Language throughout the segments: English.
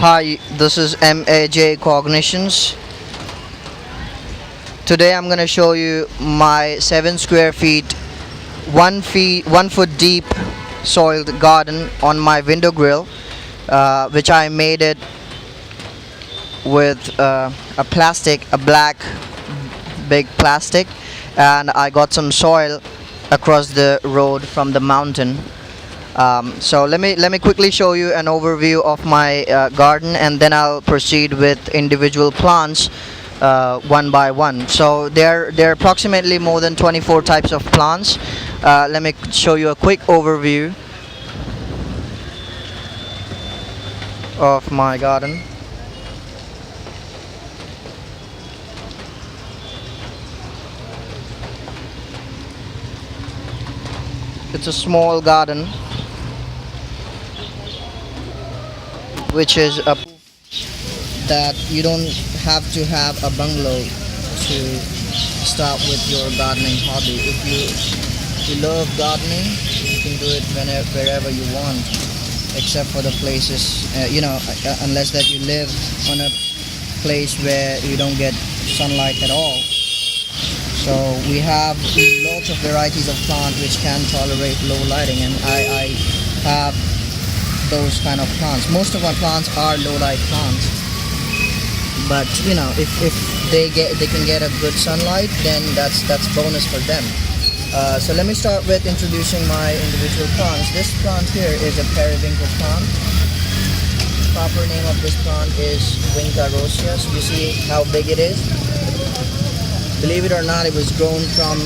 Hi, this is MAJ Cognitions. Today I'm going to show you my 7 square feet, 1 foot deep soiled garden on my window grill, which I made it with a black big plastic, and I got some soil across the road from the mountain. So let me quickly show you an overview of my garden, and then I'll proceed with individual plants one by one. So there are approximately more than 24 types of plants. Let me show you a quick overview of my garden. It's a small garden, which is a that you don't have to have a bungalow to start with your gardening hobby. If you love gardening, you can do it wherever you want, except for the places, unless that you live on a place where you don't get sunlight at all. So we have lots of varieties of plant which can tolerate low lighting, and I have those kind of plants. Most of our plants are low light plants, but if they can get a good sunlight, then that's bonus for them. So let me start with introducing my individual plants. This plant here is a periwinkle plant. Proper name of this plant is Winca rosea. So you see how big it is. Believe it or not, it was grown from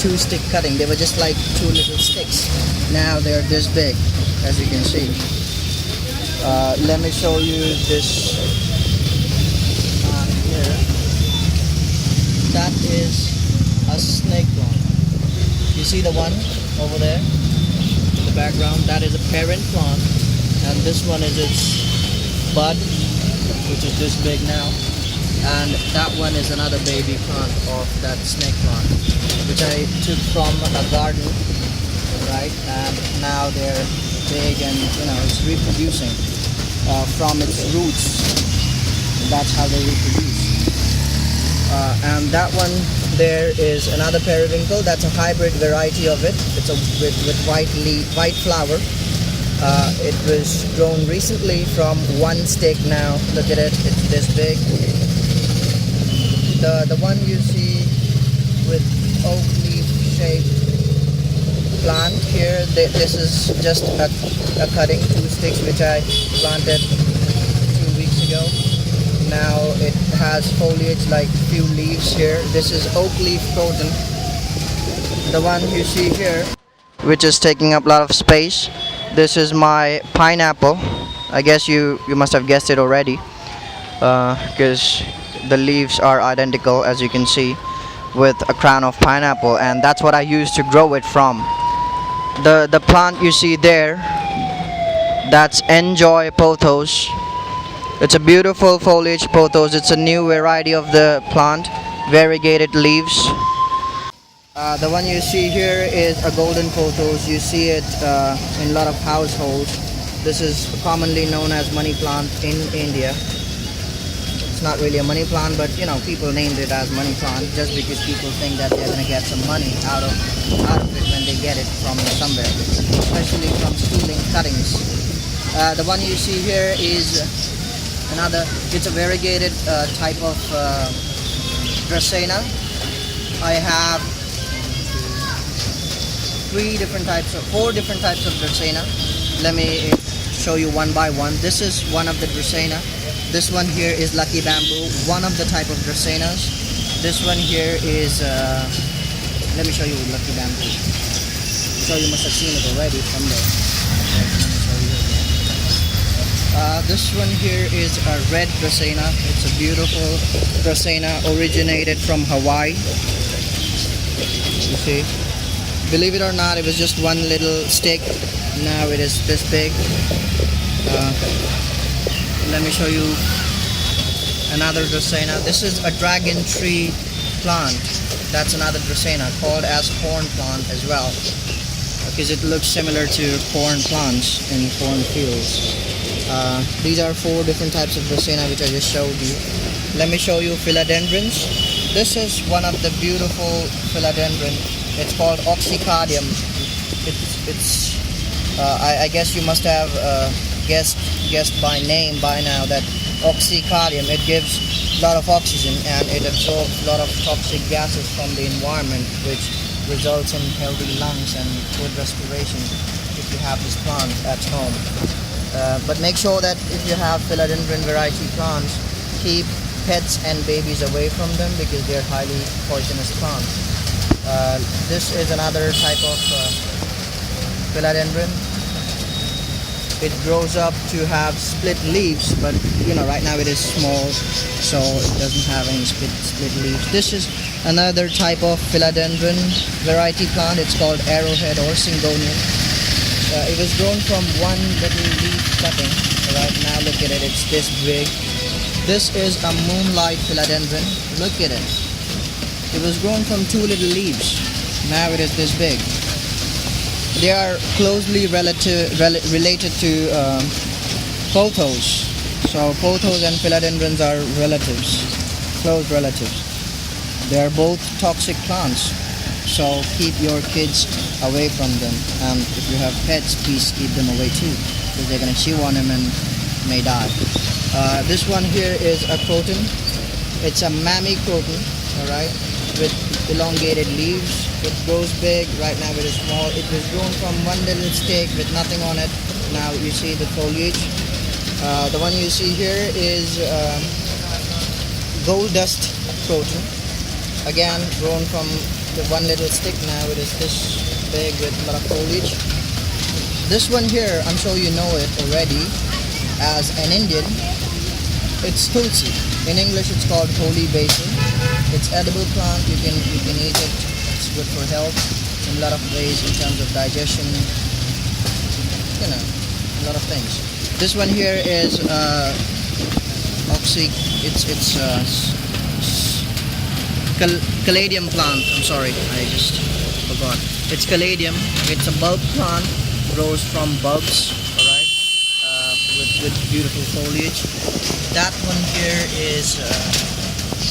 2-stick cutting. They were just like 2 little sticks. Now they're this big, as you can see. Let me show you this plant here. That is a snake plant. You see the one over there in the background? That is a parent plant, and this one is its bud, which is this big now. And that one is another baby plant of that snake plant, which I took from a garden, right? And now they're big, and it's reproducing from its roots. That's how they reproduce. And that one there is another periwinkle. That's a hybrid variety of it. It's with white flower. It was grown recently from 1 stick. Now look at it. It's this big. The one you see with oak leaf shaped plant here, this is just a cutting, 2 sticks, which I planted 2 weeks ago. Now it has foliage, like few leaves here. This is oak leaf croton. The one you see here, which is taking up a lot of space, this is my pineapple. I guess you must have guessed it already, because the leaves are identical, as you can see, with a crown of pineapple, and that's what I used to grow it from. The plant you see there, that's Njoy pothos. It's a beautiful foliage pothos. It's a new variety of the plant, variegated leaves. The one you see here is a golden pothos. You see it in a lot of households. This is commonly known as money plant in India. It's not really a money plant, but people named it as money plant just because people think that they're going to get some money out of it when they get it from somewhere, especially from stooling cuttings. The one you see here is it's a variegated type of Dracaena. I have 4 different types of Dracaena. Let me show you one by one. This is one of the Dracaena. This one here is Lucky Bamboo, one of the type of Dracaenas. This one here is, let me show you Lucky Bamboo. So you must have seen it already somewhere. This one here is a Red Dracaena. It's a beautiful Dracaena, originated from Hawaii. You see? Believe it or not, it was just 1 little stick. Now it is this big. Let me show you another Dracaena. This is a dragon tree plant. That's another Dracaena, called as Cornplant as well, because it looks similar to corn plants in corn fields. These are 4 different types of Dracaena which I just showed you. Let me show you philodendrons. This is one of the beautiful philodendron. It's called Oxycardium. I guess you must have guessed by name by now that Oxycardium, it gives a lot of oxygen and it absorbs a lot of toxic gases from the environment, which results in healthy lungs and good respiration if you have this plant at home. But make sure that if you have philodendron variety plants, keep pets and babies away from them because they're highly poisonous plants. This is another type of philodendron. It grows up to have split leaves, but right now it is small, so it doesn't have any split leaves. This is another type of philodendron variety plant. It's called Arrowhead or Syngonium. It was grown from one little leaf cutting. Right now, look at it, it's this big. This is a Moonlight philodendron. Look at it. It was grown from 2 little leaves. Now it is this big. They are closely related to pothos. So pothos and philodendrons are relatives, close relatives. They are both toxic plants, so keep your kids away from them. And if you have pets, please keep them away too, because they're gonna chew on them and may die. This one here is a croton. It's a mammy croton, all right, with elongated leaves. It grows big. Right now it is small. It was grown from one little stick with nothing on it. Now you see the foliage. The one you see here is gold dust croton. Again, grown from the one little stick. Now it is this big with a lot of foliage. This one here, I'm sure you know it already as an Indian. It's Tulsi. In English it's called holy basil. It's edible plant. You can eat it. It's good for health in a lot of ways in terms of digestion. A lot of things. This one here is Caladium plant. I'm sorry, I just forgot. It's Caladium. It's a bulb plant. Grows from bulbs. All right, with beautiful foliage. That one here is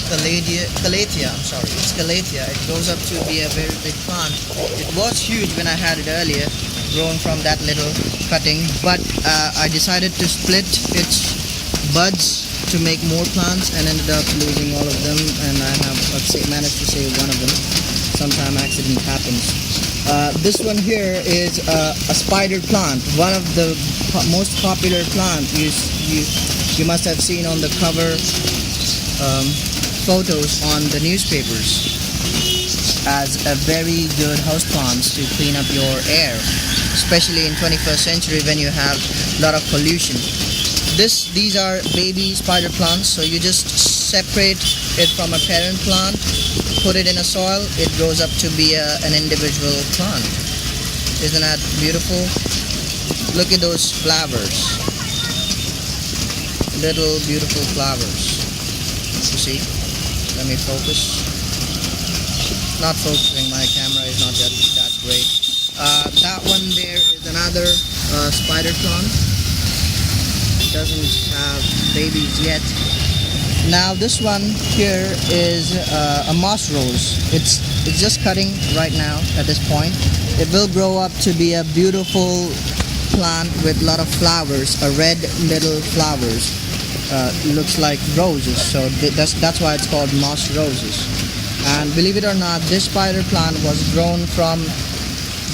Calathia. I'm sorry, it's Calathia. It grows up to be a very big plant. It was huge when I had it earlier, grown from that little cutting, but I decided to split its buds to make more plants and ended up losing all of them, and I have managed to save one of them. Sometimes accident happens. This one here is a spider plant, one of the most popular plants you must have seen on the cover photos on the newspapers as a very good house plants to clean up your air, especially in 21st century when you have a lot of pollution. These are baby spider plants, so you just separate it from a parent plant, put it in a soil, it grows up to be an individual plant. Isn't that beautiful? Look at those flowers, little beautiful flowers. You see? Let me focus. Not focusing, my camera is not that great. That one there is another spider plant. Doesn't have babies yet. Now this one here is a moss rose. It's just cutting right now at this point. It will grow up to be a beautiful plant with a lot of flowers, red little flowers. Looks like roses, so that's why it's called moss roses. And believe it or not, this spider plant was grown from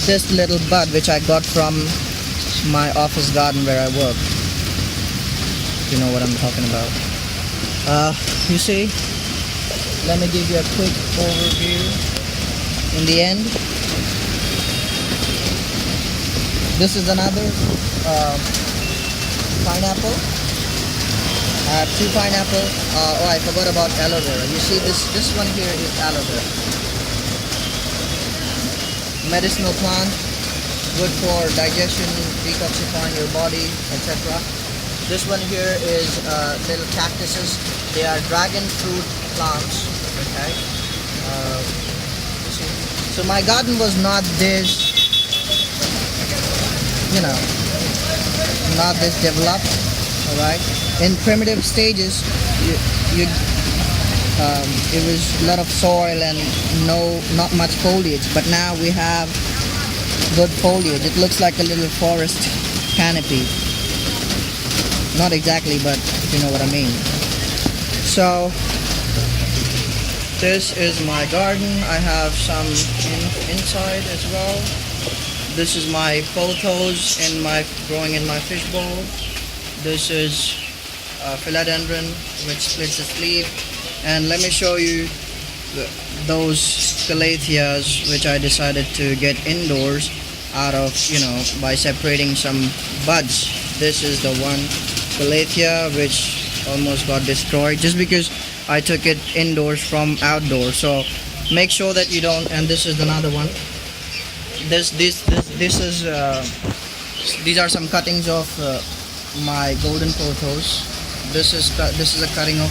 this little bud which I got from my office garden where I work. You know what I'm talking about. You see, let me give you a quick overview. In the end, this is another pineapple. I have 2 pineapple. Oh, I forgot about aloe vera. You see, this one here is aloe vera. Medicinal plant, good for digestion, detoxifying your body, etc. This one here is little cactuses. They are dragon fruit plants. Okay. See. So my garden was not this, not this developed. Alright, in primitive stages, you it was a lot of soil and not much foliage, but now we have good foliage. It looks like a little forest canopy. Not exactly, but if you know what I mean. So this is my garden. I have some inside as well. This is my pothos growing in my fishbowl. This is philodendron, which splits its leaf. And let me show you those Calathias which I decided to get indoors out of, by separating some buds. This is the one Calathia which almost got destroyed just because I took it indoors from outdoors. So make sure that you don't. And this is another one. These are some cuttings of my golden pothos. This is a cutting of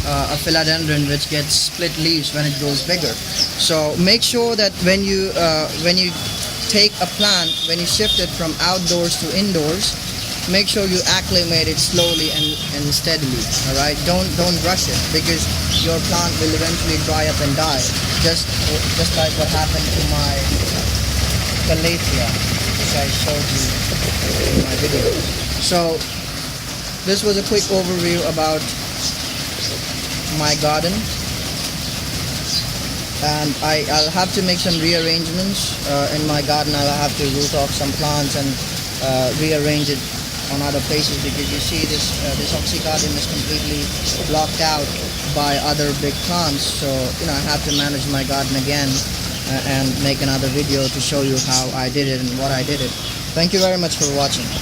a philodendron which gets split leaves when it grows bigger. So make sure that when you take a plant, when you shift it from outdoors to indoors, make sure you acclimate it slowly and steadily. All right, don't rush it, because your plant will eventually dry up and die, just like what happened to my Calathia, which I showed you in my video. So this was a quick overview about my garden, and I'll have to make some rearrangements in my garden. I'll have to root off some plants and rearrange it on other places, because you see this Oxycardium is completely blocked out by other big plants. So I have to manage my garden again and make another video to show you how I did it and what I did it. Thank you very much for watching.